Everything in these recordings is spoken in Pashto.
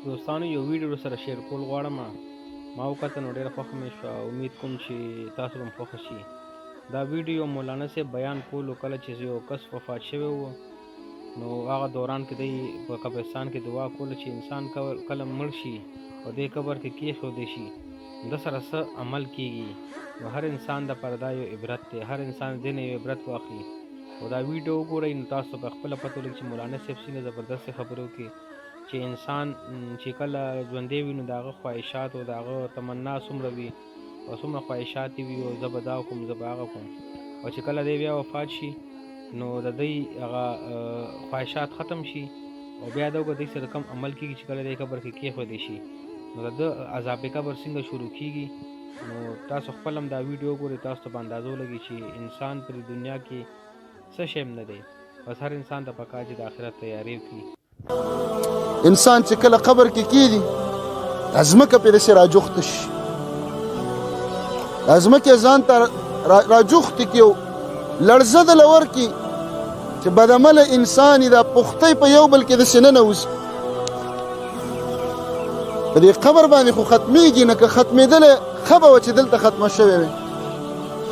دوستانو یو ویډیو سره شیر کول غواړم. ما وکتل نو ډېره خوښه مې شوه. امید کوم چې تاسو به هم خوښه شي. دا ویډیو مولانا صاحب بیان کولو کله چې یو کس وفات شوی و، نو هغه دوران کې دی په قبرستان کې دعا کوله چې انسان کله مړ شي او دې قبر کې کېښودی شي د سره څه عمل کېږي. نو هر انسان دپاره دا یو عبرت دی، هر انسان دې نه یو عبرت واخلي او دا ویډیو وګورئ نو تاسو به خپله پته ولګي چې مولانا صاحب څنګه زبردستې خبرې وکړي چې انسان چې کله ژوندی وي نو د هغه خواهشات او د هغه تمنا څومره وي او څومره خواهشات یې وي او زه به دا وکړم زه به هغه کوم، او چې کله دی بیا وفات شي نو د دوی هغه خواهشات ختم شي او بیا د دوی سره کم عمل کېږي چې کله دی قبر کې کېښودی شي نو د ده عذاب قبر څنګه شروع کېږي. نو تاسو خپل هم دا ویډیو وګورئ، تاسو ته به اندازه ولګي چې انسان پر دنیا کې څه شی نه دی. بس هر انسان ته پکار چې د آخرت تیاری وکړي. انسان چې کله قبر کې کېږي ځمکه پرې داسې راجوخته شي، ځمکې ځان ته راجوختې کړي او لړزه دله ورکړي چې بدعمله انسان یې دا پختۍ په یو بل کې داسې ننوځي. په دې قبر باندې خو ختمېږي نه، که ختمېدلی ښه به وه چې دلته ختمه شوې وې،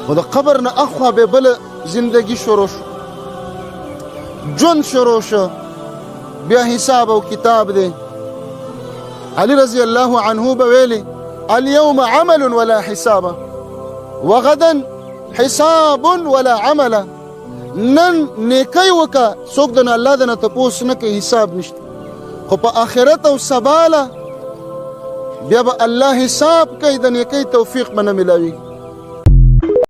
خو د قبر نه اخوا بیا بله زندګي شروع شو، ژوند شروع شو، بیا حساب او کتاب دی. علي رضی الله عنه به ویلي اليوم عمل ولا حساب وغدا حساب ولا عمل. نن نیکی وکړه څوک د نه الله د نه تپوس نه کوي، حساب نشته، خو په آخرت او سباله بیا به الله حساب کوي، د نیکۍ توفیق به نه میلاوي.